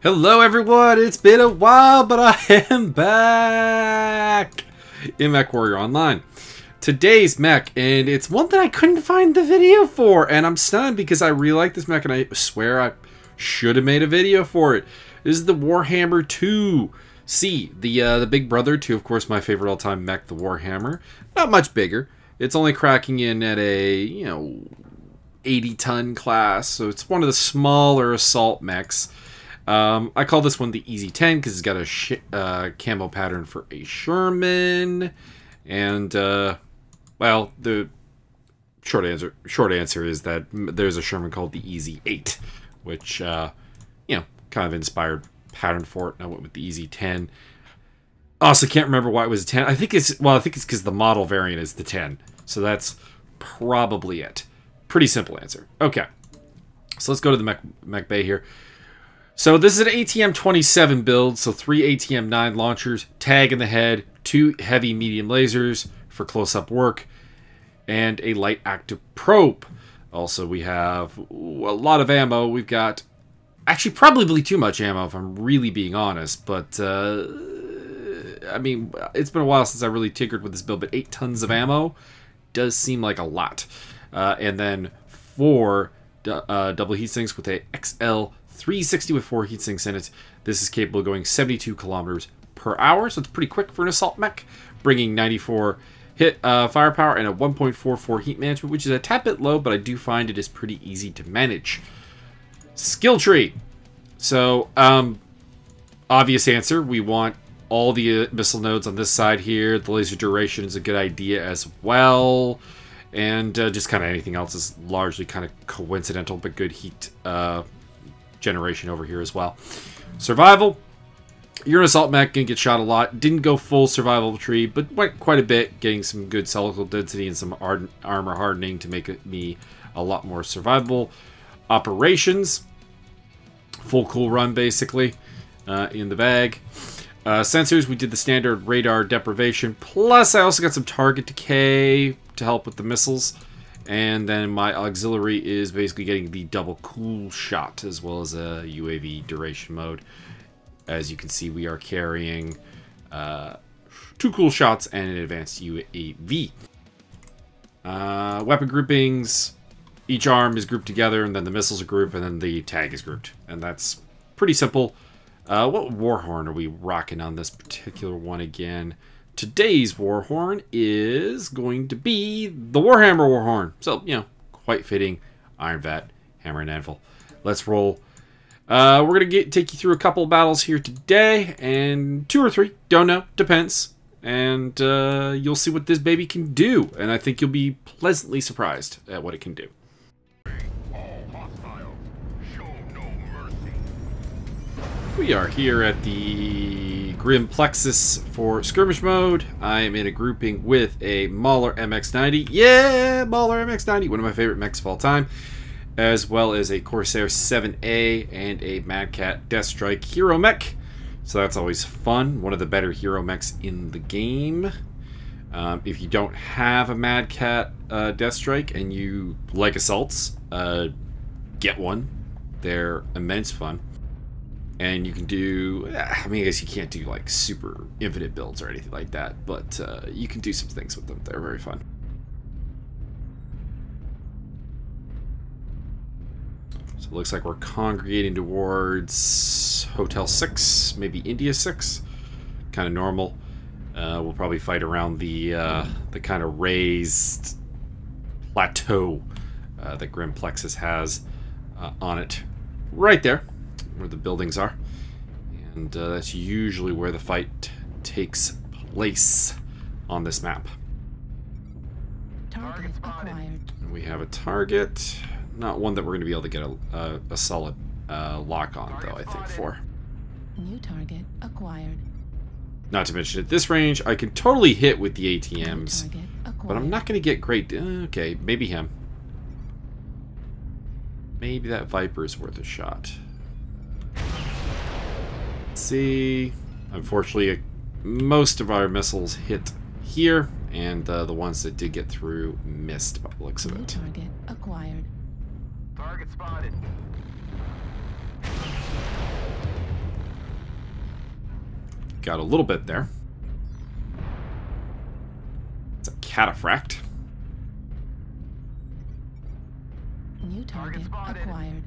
Hello everyone, it's been a while, but I am back in Mech Warrior Online. Today's mech, and it's one that I couldn't find the video for, and I'm stunned because I really like this mech, and I swear I should have made a video for it. This is the Warhammer IIC, the big brother to, of course, my favorite all-time mech, the Warhammer. Not much bigger. It's only cracking in at a, 80-ton class, so it's one of the smaller assault mechs. I call this one the Easy 10 because it's got a camo pattern for a Sherman, and well, the short answer is that there's a Sherman called the Easy 8, which kind of inspired pattern for it. And I went with the Easy 10. Also, can't remember why it was a 10. I think it's because the model variant is the 10, so that's probably it. Pretty simple answer. Okay, so let's go to the mech bay here. So this is an ATM 27 build, so 3 ATM 9 launchers, tag in the head, 2 heavy medium lasers for close-up work, and a light active probe. Also, we have a lot of ammo. We've got, actually, probably too much ammo if I'm really being honest, but I mean, it's been a while since I really tinkered with this build, but 8 tons of ammo does seem like a lot. And then 4 double heat sinks with a XL 360 with 4 heatsinks in it. This is capable of going 72 kilometers per hour, so it's pretty quick for an assault mech, bringing 94 hit firepower and a 1.44 heat management, which is a tad bit low, but I do find it is pretty easy to manage. Skill tree. So, obvious answer, we want all the missile nodes on this side here. The laser duration is a good idea as well. And just kind of anything else is largely kind of coincidental, but good heat generation over here as well. Survival. You're an assault mech, gonna get shot a lot. Didn't go full survival tree, but went quite a bit, getting some good cellular density and some armor hardening to make me a lot more survivable. Operations. Full cool run, basically, in the bag. Sensors, we did the standard radar deprivation, plus I also got some target decay to help with the missiles. And then my auxiliary is basically getting the double cool shot as well as a UAV duration mode. As you can see, we are carrying 2 cool shots and an advanced UAV. Weapon groupings, each arm is grouped together, and then the missiles are grouped, and then the tag is grouped. And that's pretty simple. What Warhorn are we rocking on this particular one again? Today's Warhorn is going to be the Warhammer Warhorn. So, quite fitting. Iron Vat, Hammer and Anvil. Let's roll. We're going to take you through a couple of battles here today, and 2 or 3, don't know, depends. And you'll see what this baby can do, and I think you'll be pleasantly surprised at what it can do. We are here at the Grim Plexus for skirmish mode. I am in a grouping with a Mauler MX-90. Yeah, Mauler MX-90, one of my favorite mechs of all time. As well as a Corsair 7A and a Mad Cat Death Strike Hero Mech. So that's always fun. One of the better hero mechs in the game. If you don't have a Mad Cat Death Strike and you like assaults, get one. They're immense fun. And you can do, I mean, I guess you can't do like super infinite builds or anything like that, but you can do some things with them. They're very fun. So it looks like we're congregating towards Hotel 6, maybe India 6. Kind of normal. We'll probably fight around the kind of raised plateau that Grim Plexus has on it. Right there, where the buildings are, and that's usually where the fight takes place on this map. Target acquired. And we have a target, not one that we're going to be able to get a solid lock on, though, I think, for. New target acquired. Not to mention, at this range, I can totally hit with the ATMs, but I'm not going to get great. Okay, maybe him. Maybe that Viper is worth a shot. Let's see. Unfortunately, most of our missiles hit here, and the ones that did get through missed by the looks of it. Target acquired. Target spotted. got a little bit there. It's a cataphract. New target acquired.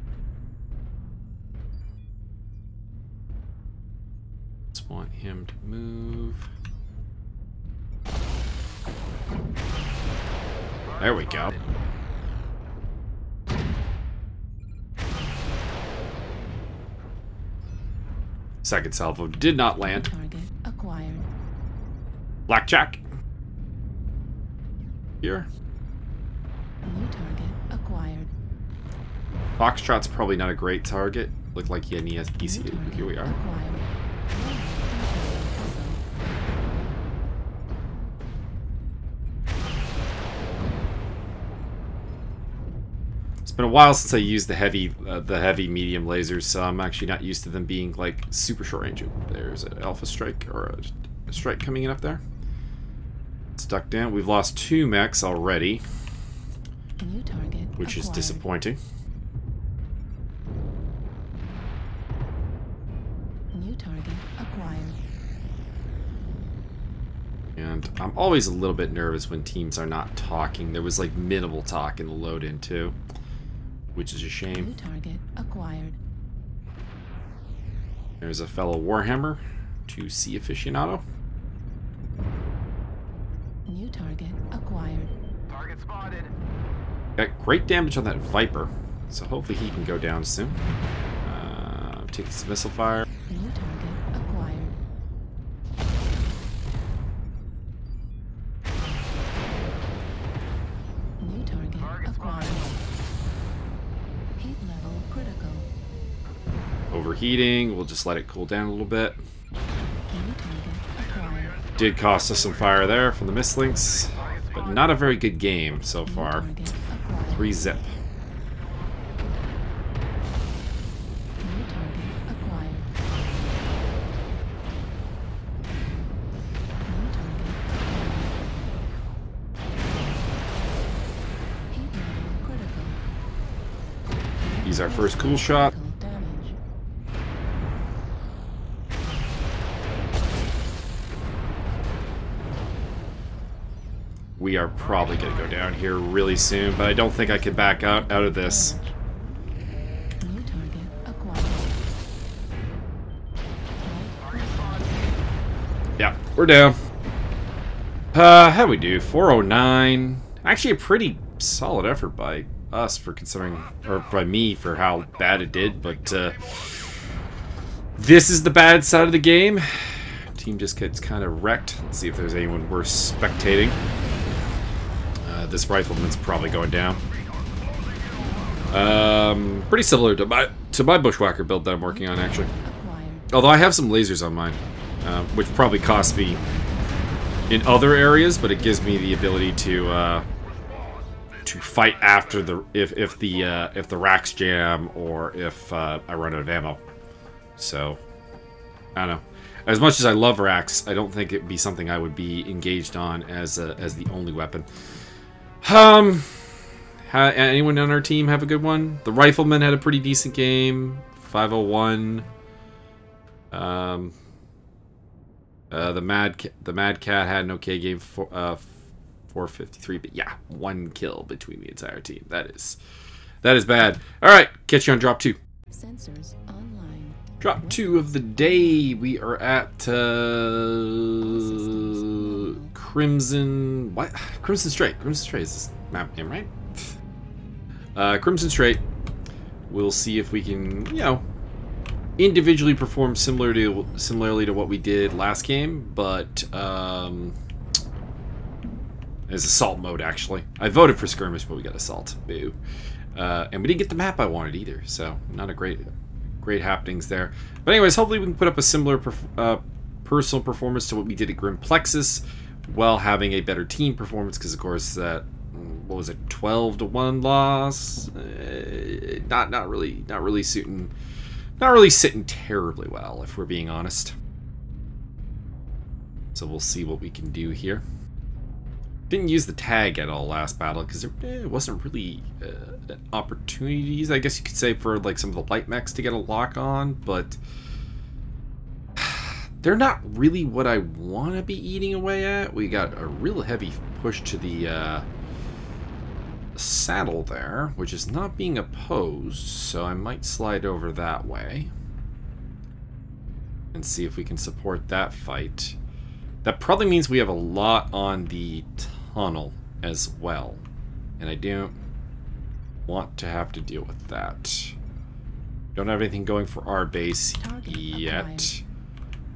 Just want him to move. There we go. Second salvo did not land. Target acquired. Blackjack. Here. New target acquired. Foxtrot's probably not a great target. Looked like he had an EC. Here we are. Acquired. It's been a while since I used the heavy medium lasers, so I'm actually not used to them being like super short range. There's an alpha strike or a strike coming in up there. Stuck down. We've lost 2 mechs already, New target which is acquired. disappointing. New target acquired. And I'm always a little bit nervous when teams are not talking. There was like minimal talk in the load-in too, which is a New shame. target acquired. There's a fellow Warhammer 2C aficionado. New target acquired. Target spotted. Got great damage on that Viper, so hopefully he can go down soon. Take some missile fire. New target acquired. New target acquired. Heat level critical. Overheating, we'll just let it cool down a little bit. New target acquired. Did cost us some fire there from the mislinks, but not a very good game so far. New target acquired. 3 zip. New target acquired. New target acquired. Heat level critical. Use our first cool shot. Critical damage. We are probably going to go down here really soon, but I don't think I can back out of this. New target acquired. Yeah, we're down. How'd we do? 409. Actually, a pretty solid effort by us for considering, or by me for how bad it did, but this is the bad side of the game. Team just gets kind of wrecked. Let's see if there's anyone worth spectating. This rifleman's probably going down. Pretty similar to my bushwhacker build that I'm working on, actually. Acquired. Although I have some lasers on mine, which probably cost me in other areas, but it gives me the ability to fight after the if the racks jam or if I run out of ammo. So I don't know. As much as I love racks, I don't think it'd be something I would be engaged on as the only weapon. Anyone on our team have a good one? The rifleman had a pretty decent game. 501. The Mad Cat had an okay game. 453, but yeah, 1 kill between the entire team. That is bad. All right, catch you on drop 2. Sensors online. Drop 2 of the day. We are at Crimson. What? Crimson Strait. Crimson Strait is this map name, right? Crimson Strait. We'll see if we can, individually perform similarly to what we did last game, but as assault mode actually. I voted for skirmish, but we got assault. Boo. And we didn't get the map I wanted either, so not a great happenings there. But anyways, hopefully we can put up a similar personal performance to what we did at Grim Plexus, while having a better team performance, because of course that, what was it, 12-1 loss? Not really sitting terribly well, if we're being honest. So we'll see what we can do here. Didn't use the tag at all last battle because there wasn't really opportunities, I guess you could say, for like some of the light mechs to get a lock on, but they're not really what I want to be eating away at. We got a real heavy push to the saddle there, which is not being opposed, so I might slide over that way and see if we can support that fight. That probably means we have a lot on the tunnel as well, and I don't want to have to deal with that. Don't have anything going for our base yet.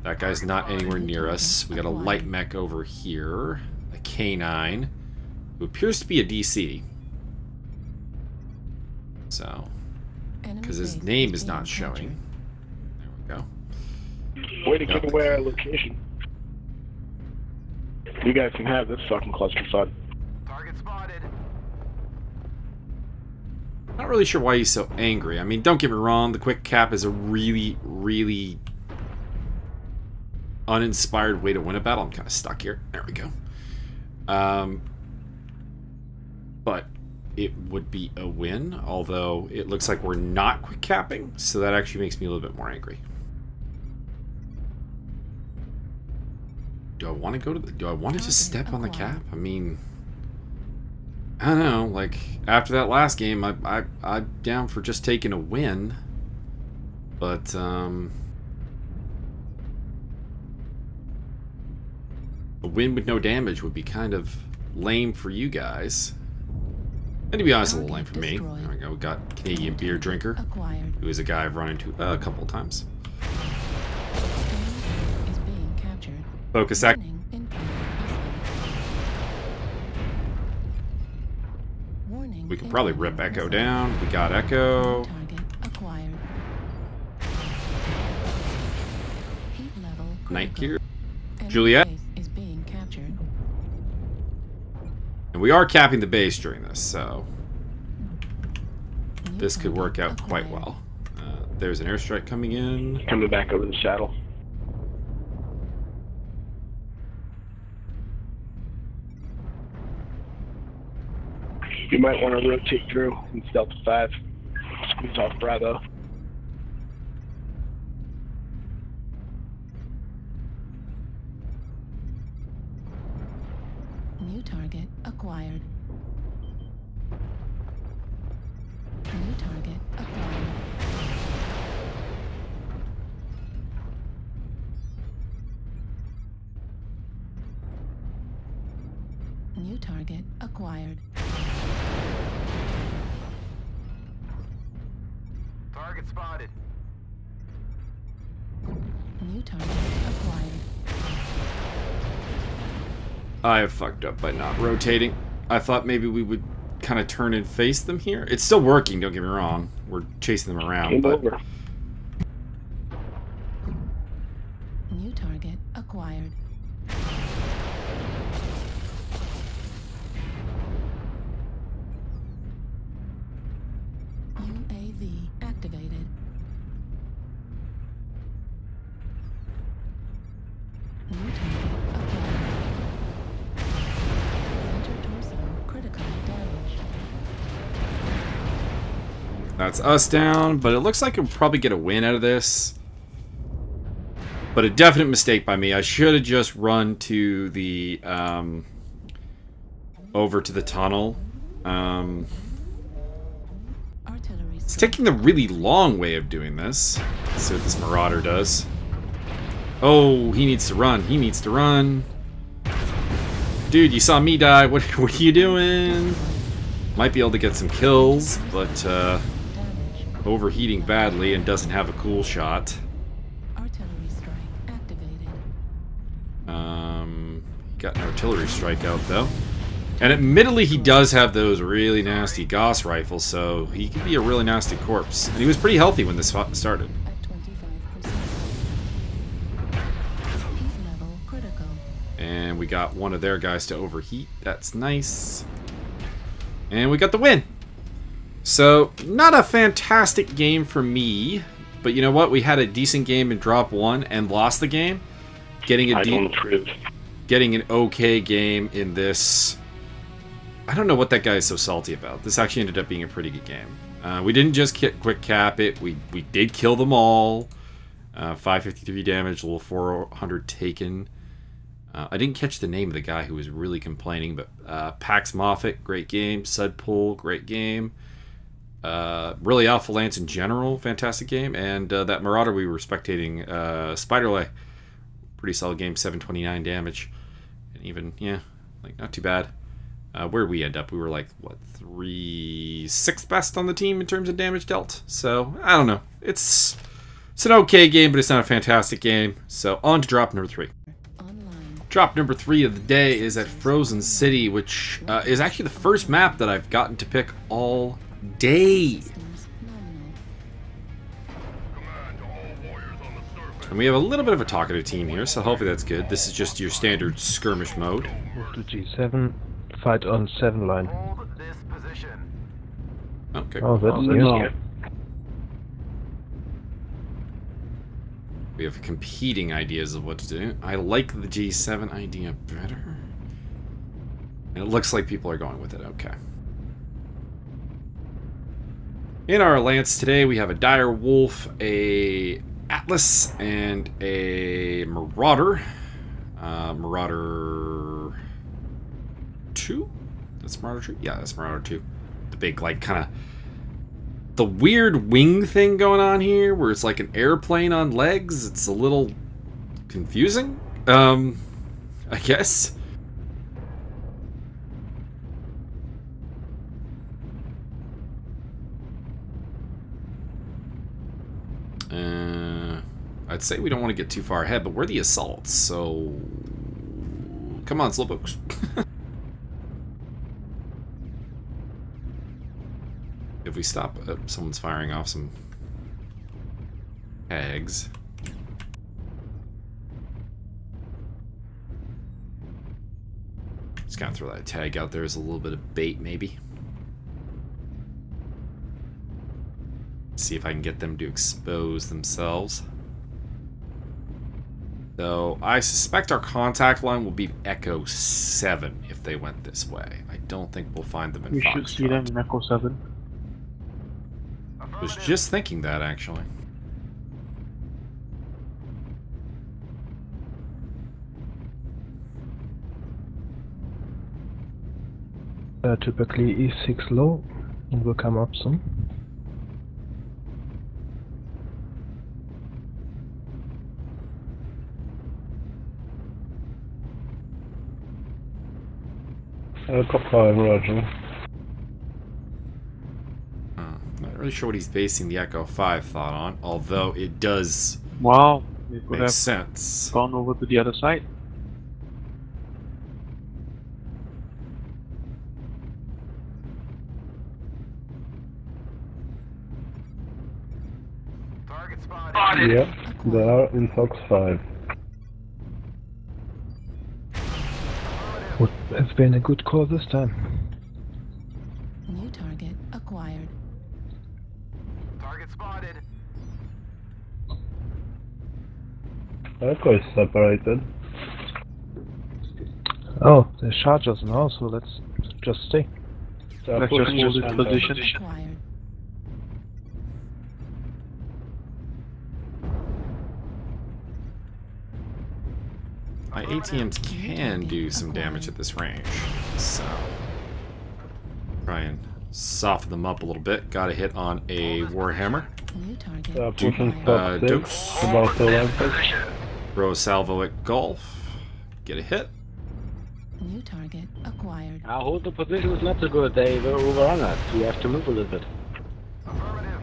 That guy's not anywhere near us. We got a light mech over here, a K9, who appears to be a DC. So, because his name is not showing. There we go. Way to give away our location. You guys can have this fucking cluster fun. Target spotted. Not really sure why he's so angry. I mean, don't get me wrong, the quick cap is a really, really uninspired way to win a battle. I'm kind of stuck here. There we go. But it would be a win, although it looks like we're not quick capping, so that actually makes me a little bit more angry. Do I want to go to the... Do I want to just step on the cap? I mean... I don't know, like, after that last game, I'm down for just taking a win. But, a win with no damage would be kind of lame for you guys. And to be honest, a little lame for me. There we go, we got Canadian Beer Drinker, who is a guy I've run into a couple of times. Focus act. We could probably rip Echo down. We got Echo. Night Gear. Juliet. And we are capping the base during this, so this could work out quite well. There's an airstrike coming in. Coming back over the saddle. You might want to rotate through in Delta 5. Squeeze off Bravo. New target acquired. New target acquired. New target acquired. Target spotted. New target acquired. I have fucked up by not rotating. I thought maybe we would kind of turn and face them here. It's still working, don't get me wrong. We're chasing them around, Game but... over. New target acquired. UAV activated. New target acquired. Center torso critical damage. That's us down, but it looks like we'll probably get a win out of this. But a definite mistake by me. I should have just run to the, over to the tunnel. It's taking the really long way of doing this. Let's see what this Marauder does. Oh, he needs to run. He needs to run. Dude, you saw me die. What are you doing? Might be able to get some kills, but overheating badly and doesn't have a cool shot. Artillery strike activated. Got an artillery strike out though. And admittedly, he does have those really nasty Gauss rifles, so he could be a really nasty corpse. And he was pretty healthy when this started. At 25%. Heat level critical. And we got one of their guys to overheat. That's nice. And we got the win. So, not a fantastic game for me. But you know what? We had a decent game in drop 1 and lost the game. Getting an okay game in this... I don't know what that guy is so salty about. This actually ended up being a pretty good game. We didn't just quick cap it. We did kill them all. 553 damage, level 400 taken. I didn't catch the name of the guy who was really complaining, but Pax Moffat, great game. Sudpool, great game. Really Alpha Lance in general, fantastic game. And that Marauder we were spectating, Spiderlay, pretty solid game, 729 damage. And even, yeah, like not too bad. Where did we end up? We were like, what, 6th best on the team in terms of damage dealt. So, I don't know. It's an okay game, but it's not a fantastic game. So, on to drop number 3. Drop number 3 of the day is at Frozen City, which is actually the first map that I've gotten to pick all day. And we have a little bit of a talkative team here, so hopefully that's good. This is just your standard skirmish mode. Move to G7, fight on 7 line. Hold this position. Okay. Oh, that's new. We have competing ideas of what to do. I like the G7 idea better. And it looks like people are going with it. Okay. In our Lance today, we have a Dire Wolf, a Atlas, and a Marauder. Marauder 2? That's Marauder 2? Yeah, that's Marauder 2. The big, like, kind of... the weird wing thing going on here, where it's like an airplane on legs. It's a little confusing, I guess. I'd say we don't want to get too far ahead, but we're the assaults, so... come on, slowpokes. If we stop, someone's firing off some tags. Just gotta throw that tag out there as a little bit of bait, maybe. See if I can get them to expose themselves. So I suspect our contact line will be Echo 7 if they went this way. I don't think we'll find them in You Foxtrot. should see them in Echo 7. I was just thinking that, actually. Typically E6 low, and will come up soon. Helicopter, Roger. Not really sure what he's basing the Echo 5 thought on, although it does Wow, it could make have sense. gone over to the other side. Target spotted. Yeah, they are in Fox 5. Would have been a good call this time. New target acquired. Target spotted. Echo is separated. Oh, there's chargers now, so let's just stay. They are Let's just pushing hold the this center. position. Acquired. My ATMs can do some damage at this range, so try and soften them up a little bit. Got a hit on a Warhammer. New target They are pushing acquired. Fox 6, Dose. about the Olympus. Throw a salvo at golf. Get a hit. New target acquired. Our hold the position is not so good. They were overrun us. We have to move a little bit. Affirmative.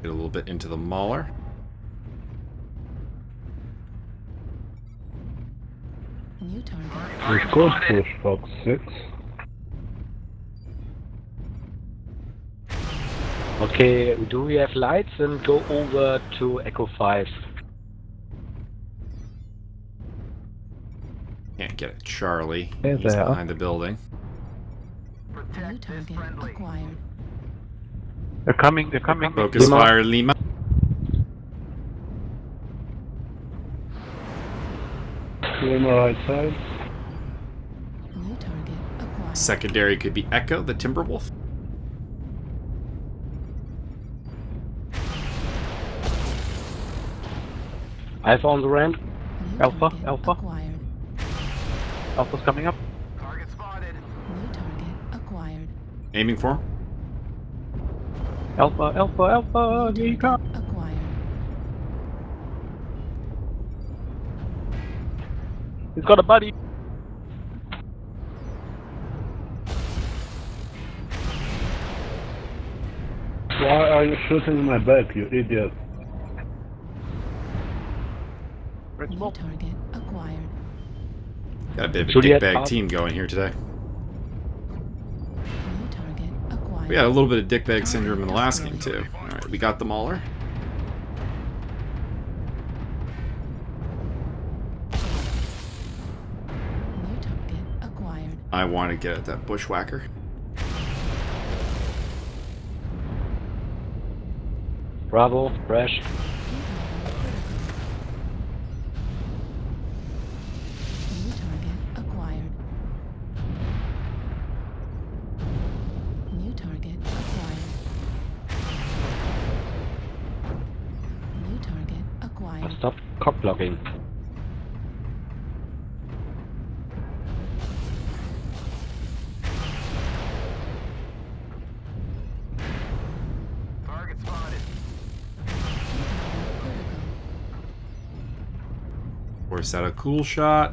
Get a little bit into the Mauler. New target. We could push Fox 6. Okay, do we have lights and go over to Echo 5? Can't get it. Charlie. There He's they are. behind the building. New Protect this target friendly. acquired. They're coming, they're coming. Focus Lima. fire, Lima. Lima right side. New target acquired. Secondary could be Echo, the Timberwolf. Alpha on the ramp. New Alpha, target Alpha. acquired. Alpha's coming up. Target spotted. New target acquired. Aiming for him. Alpha, Alpha, Alpha. Here you come. Acquired. He's got a buddy. Why are you shooting my back, you idiot? Red New smoke. target acquired. Got a bit of a Juliet, dickbag up. team going here today. New target acquired. We had a little bit of dickbag syndrome in the last game too. Alright, we got the Mauler. New target acquired. I want to get at that bushwhacker. Bravo, fresh. New target acquired. New target acquired. New target acquired. Stop cock blocking. Target spotted. Force out a cool shot.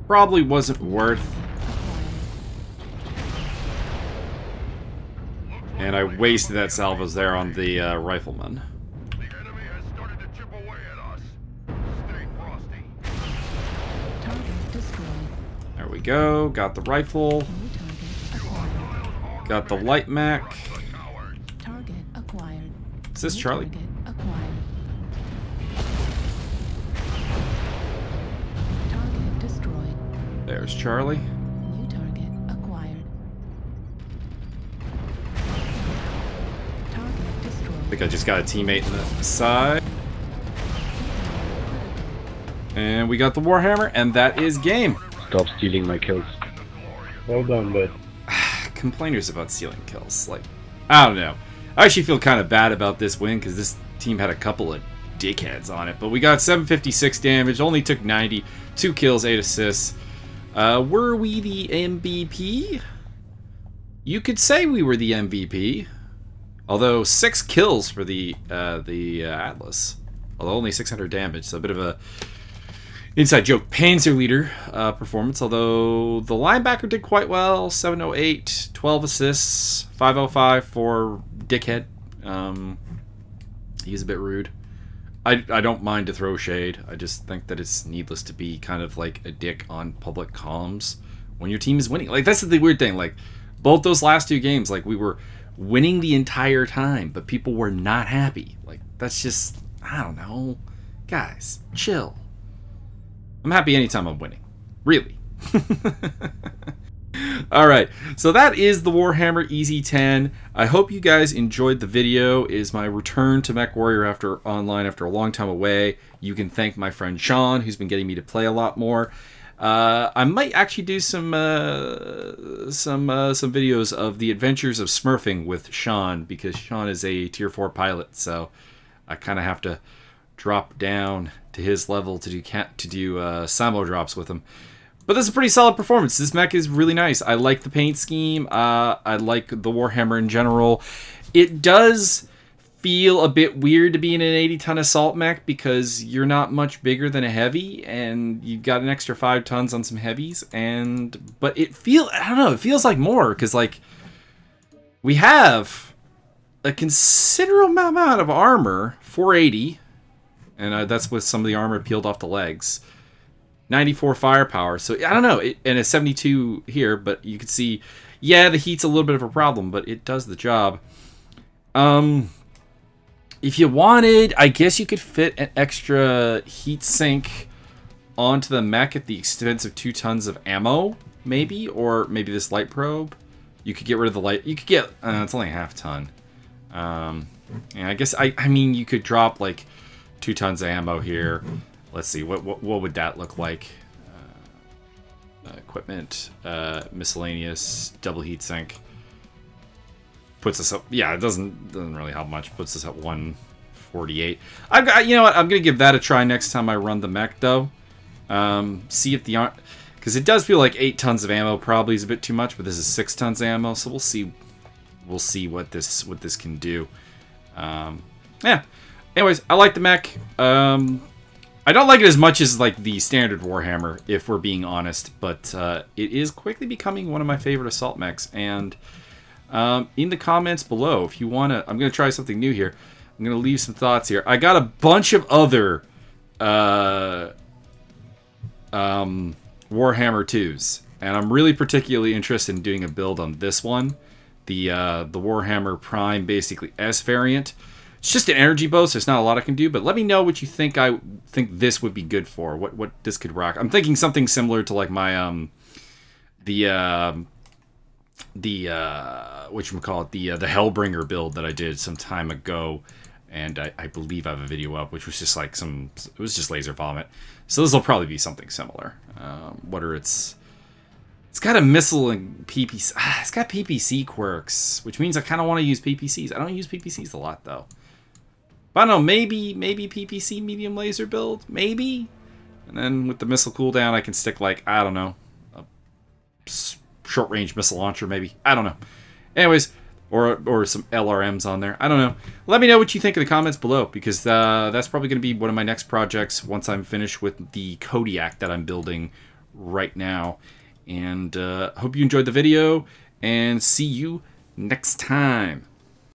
Probably wasn't worth. And I wasted that salvos there on the rifleman. The enemy has started to chip away at us. Stay frosty. Target destroyed. There we go. Got the rifle. New target acquired. Got the light mech. Target acquired. Is this New Charlie? Target acquired. Target destroyed. There's Charlie. New target acquired. Target destroyed. I think I just got a teammate in the side. And we got the Warhammer, and that is game. Stop stealing my kills. Well done, bud. Complainers about stealing kills. Like, I don't know. I actually feel kind of bad about this win because this team had a couple of dickheads on it. But we got 756 damage, only took 90, 2 kills, 8 assists. Were we the MVP? You could say we were the MVP. Although 6 kills for the Atlas. Although only 600 damage, so a bit of a inside joke Panzer leader performance. Although the linebacker did quite well. 708, 12 assists, 505 for dickhead. He's a bit rude. I don't mind to throw shade. I just think that it's needless to be kind of like a dick on public comms when your team is winning. Like, that's the weird thing. Like, both those last 2 games, like, we were winning the entire time, but people were not happy. Like, that's just, I don't know. Guys, chill. I'm happy anytime I'm winning. Really. Alright, so that is the Warhammer EZ10. I hope you guys enjoyed the video. It is my return to Mech Warrior online after a long time away. You can thank my friend Sean, who's been getting me to play a lot more. I might actually do some videos of the adventures of smurfing with Sean, because Sean is a tier 4 pilot, so I kind of have to drop down to his level to do simul drops with him. But this is a pretty solid performance. This mech is really nice. I like the paint scheme. I like the Warhammer in general. It does feel a bit weird to be in an 80-ton assault mech because you're not much bigger than a heavy, and you've got an extra 5 tons on some heavies. But it I don't know, it feels like more, because like we have a considerable amount of armor, 480, and that's with some of the armor peeled off the legs. 94 firepower, so I don't know, and a 72 here, but you can see, yeah, the heat's a little bit of a problem, but it does the job. If you wanted, I guess you could fit an extra heat sink onto the mech at the expense of 2 tons of ammo, maybe, or maybe this light probe. You could get rid of the light. You could get, it's only a half ton. Yeah, I guess I mean you could drop like 2 tons of ammo here. Let's see, what would that look like? Equipment, miscellaneous, double heat sink. puts us up. Yeah, it doesn't really help much. Puts us at 148. I've got, you know what? I'm gonna give that a try next time I run the mech though. See if the because it does feel like 8 tons of ammo probably is a bit too much, but this is 6 tons of ammo, so we'll see. We'll see what this can do. Yeah. Anyways, I like the mech. I don't like it as much as like the standard Warhammer, if we're being honest, but it is quickly becoming one of my favorite assault mechs. And in the comments below, if you want to, I'm going to try something new here. I'm going to leave some thoughts here. I got a bunch of other Warhammer 2s, and I'm really particularly interested in doing a build on this one, the Warhammer Prime, basically S variant. It's just an energy boost. There's not a lot I can do, but let me know what you think. I think this would be good for. What this could rock. I'm thinking something similar to like my the whatchamacallit, the Hellbringer build that I did some time ago, and I believe I have a video up, which was just like it was just laser vomit. So this will probably be something similar. It's got a missile and PPC. It's got PPC quirks, which means I kind of want to use PPCs. I don't use PPCs a lot though. But I don't know, maybe PPC medium laser build, maybe. And then with the missile cooldown, I can stick like, I don't know, a short range missile launcher maybe. I don't know. Anyways, or some LRMs on there. I don't know. Let me know what you think in the comments below, because that's probably going to be one of my next projects once I'm finished with the Kodiak that I'm building right now. And hope you enjoyed the video, and see you next time.